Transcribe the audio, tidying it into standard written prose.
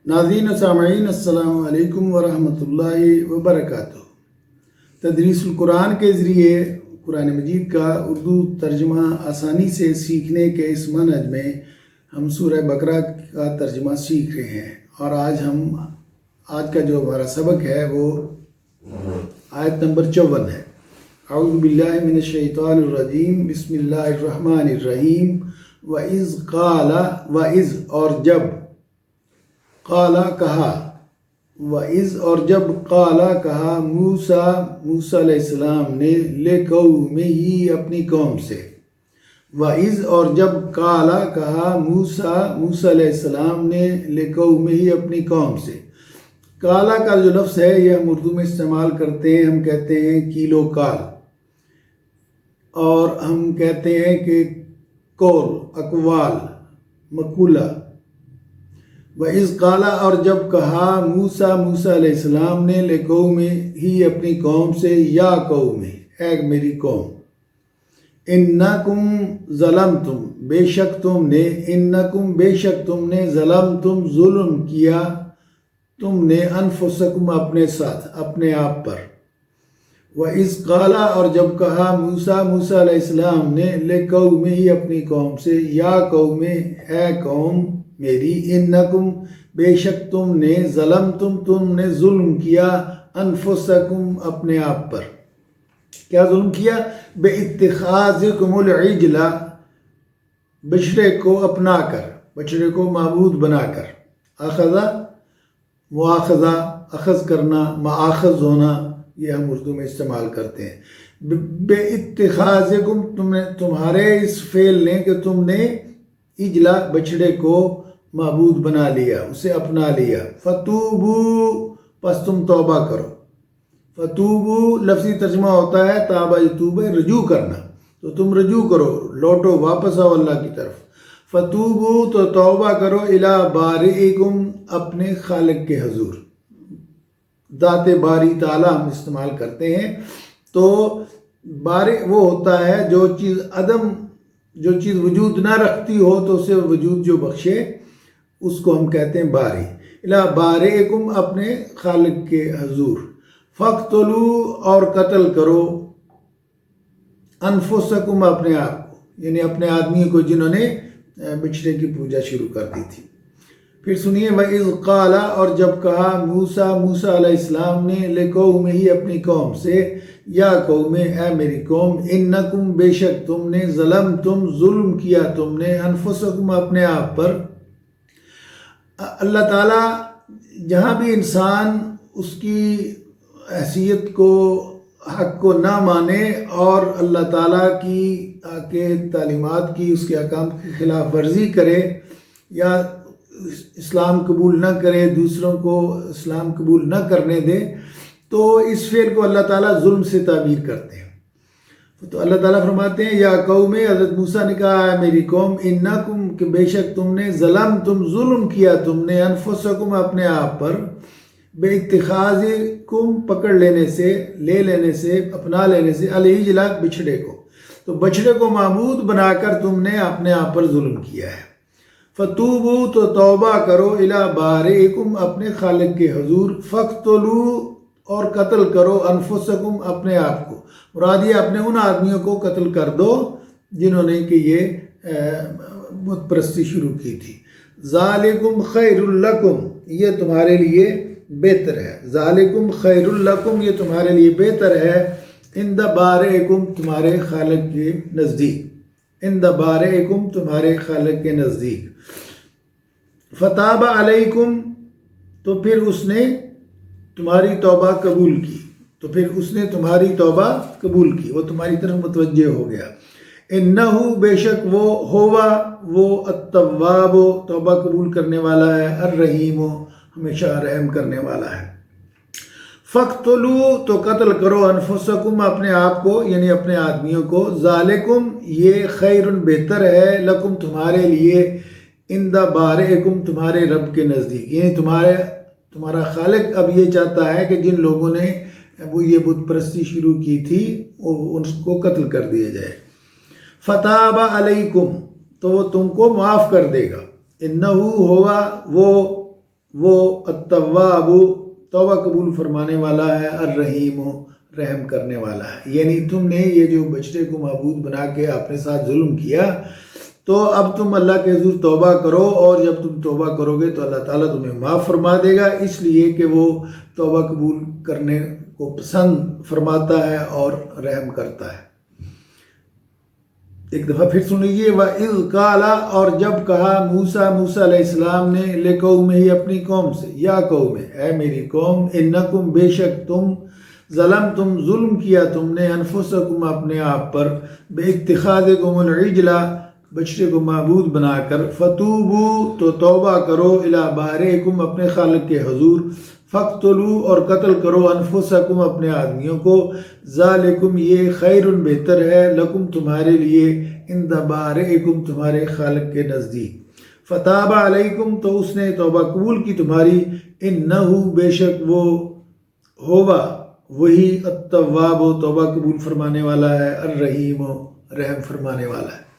ناظرین و سامعین السلام علیکم ورحمۃ اللہ وبرکاتہ۔ تدریس القرآن کے ذریعے قرآن مجید کا اردو ترجمہ آسانی سے سیکھنے کے اس منہج میں ہم سورہ بقرہ کا ترجمہ سیکھ رہے ہیں، اور آج کا جو ہمارا سبق ہے وہ آیت نمبر 54 ہے۔ اعوذ باللہ من الشیطان الرجیم، بسم اللہ الرحمن الرحیم۔ وَإِذْ قَالَ، وَإِذْ اور جب، قَالَ کہا، وَإِذْ اور جب، قَالَ کہا، موسیٰ علیہ السلام نے، لِقَوْمِهِ اپنی قوم سے۔ وَإِذْ اور جب، قَالَ کہا، موسیٰ علیہ السلام نے، لِقَوْمِهِ اپنی قوم سے۔ کالا کا جو لفظ ہے یہ ہم اردو میں استعمال کرتے ہیں، ہم کہتے ہیں کیلو کال، اور ہم کہتے ہیں کہ قول، اقوال، مقولہ۔ وَإِذْ قَالَ اور جب کہا موسیٰ علیہ السلام نے، لِقَوْمِهِ اپنی قوم سے، یا قوم، اے میری قوم، اِنَّکُمْ ظَلَمْتُمْ بے شک تم نے، اِنَّکُمْ بے شک تم نے، ظَلَمْتُمْ ظلم کیا تم نے، انفسکم اپنے ساتھ، اپنے آپ پر۔ وَإِذْ قَالَ اور جب کہا موسیٰ علیہ السلام نے، لِقَوْمِهِ اپنی قوم سے، یا قوم، اے قوم میری، انکم بے شک تم نے، ظلمتم تم نے ظلم کیا، انفسکم اپنے آپ پر۔ کیا ظلم کیا؟ بِاتِّخَاذِکُمُ الْعِجْلَ بچڑے کو اپنا کر، بچڑے کو معبود بنا کر۔ اخذہ مواخذہ، اخذ کرنا، مآخذ ہونا، یہ ہم اردو میں استعمال کرتے ہیں۔ بِاتِّخَاذِکُم تمہارے اس فعل نے کہ تم نے، اجلا بچڑے کو معبود بنا لیا، اسے اپنا لیا۔ فتوبو پس تم توبہ کرو۔ فتوبو لفظی ترجمہ ہوتا ہے تابہ یتوب، رجوع کرنا، تو تم رجوع کرو، لوٹو، واپس آؤ اللہ کی طرف۔ فتوبو تو توبہ کرو، الی بارئکم اپنے خالق کے حضور۔ ذات باری تعالی ہم استعمال کرتے ہیں، تو بارئ وہ ہوتا ہے جو چیز وجود نہ رکھتی ہو تو اسے وجود جو بخشے، اس کو ہم کہتے ہیں باری۔ الی بارئکم اپنے خالق کے حضور۔ فقتلوا اور قتل کرو، انفسکم اپنے آپ کو، یعنی اپنے آدمی کو جنہوں نے بچڑے کی پوجا شروع کر دی تھی۔ پھر سنیے، وَإِذْ قَالَ اور جب کہا موسیٰ علیہ السلام نے، لِقَوْمِهِ اپنی قوم سے، یا قوم، اے میری قوم، انکم بے شک تم نے، ظلمتم ظلم کیا تم نے، انفسکم اپنے آپ پر۔ اللہ تعالیٰ جہاں بھی انسان اس کی حیثیت کو، حق کو نہ مانے اور اللہ تعالیٰ کی تعلیمات کی، اس کے احکام کی خلاف ورزی کرے، یا اسلام قبول نہ کرے، دوسروں کو اسلام قبول نہ کرنے دے، تو اس فعل کو اللہ تعالیٰ ظلم سے تعبیر کرتے ہیں۔ تو اللہ تعالیٰ فرماتے ہیں، یا قوم، حضرت موسیٰ نے کہا، ہے میری قوم، انکم کہ بے شک تم نے، ظلمتم ظلم کیا تم نے، انفسکم اپنے آپ پر، بے اتخاذکم پکڑ لینے سے، لے لینے سے، اپنا لینے سے، العجل بچھڑے کو، تو بچھڑے کو معبود بنا کر تم نے اپنے آپ پر ظلم کیا ہے۔ فتوبو تو توبہ کرو، الی بارئکم اپنے خالق کے حضور، فقتلوا اور قتل کرو، انفسکم اپنے آپ کو، مراد یہ اپنے ان آدمیوں کو قتل کر دو جنہوں نے کہ یہ بت پرستی شروع کی تھی۔ ذالکم خیر لکم یہ تمہارے لیے بہتر ہے، ذالکم خیر لکم یہ تمہارے لیے بہتر ہے، عند بارئکم تمہارے خالق کے نزدیک، عند بارئکم تمہارے خالق کے نزدیک۔ فتاب علیکم تو پھر اس نے تمہاری توبہ قبول کی، تو پھر اس نے تمہاری توبہ قبول کی، وہ تمہاری طرف متوجہ ہو گیا۔ انہو بے شک وہ، ہوا وہ، التواب توبہ قبول کرنے والا ہے، الرحیم ہمیشہ رحم کرنے والا ہے۔ فقتلوا تو قتل کرو، انفسکم اپنے آپ کو، یعنی اپنے آدمیوں کو، ذالکم یہ خیر بہتر ہے، لکم تمہارے لیے، عند بارئکم تمہارے رب کے نزدیک، یعنی تمہارا خالق اب یہ چاہتا ہے کہ جن لوگوں نے وہ یہ بت پرستی شروع کی تھی ان کو قتل کر دیا جائے۔ فتاب علیکم تو وہ تم کو معاف کر دے گا، انہو ہوا وہ وہ التواب توبہ قبول فرمانے والا ہے، الرحیم رحم کرنے والا ہے۔ یعنی تم نے یہ جو بچڑے کو معبود بنا کے اپنے ساتھ ظلم کیا، تو اب تم اللہ کے حضور توبہ کرو، اور جب تم توبہ کرو گے تو اللہ تعالیٰ تمہیں معاف فرما دے گا، اس لیے کہ وہ توبہ قبول کرنے کو پسند فرماتا ہے اور رحم کرتا ہے۔ ایک دفعہ پھر سن لیجیے، وَإِذْ قَالَ اور جب کہا موسیٰ علیہ السلام نے لِقَوْمِهِ اپنی قوم سے، یا قوم اے میری قوم، اِنَّکُمْ بے شک تم ظلمتم ظلم کیا تم نے انفسکم اپنے آپ پر بِاتِّخَاذِکُمُ الْعِجْلَ بچڑے کو معبود بنا کر، فتوبو تو توبہ کرو، الی بارئکم اپنے خالق کے حضور، فقتلوا اور قتل کرو انفسکم اپنے آدمیوں کو، ذالکم یہ خیر بہتر ہے، لکم تمہارے لیے، عند بارئکم تمہارے خالق کے نزدیک، فتاب علیکم تو اس نے توبہ قبول کی تمہاری، انہو بے شک وہ ہوگا وہی التواب توبہ قبول فرمانے والا ہے، الرحیم رحم فرمانے والا ہے۔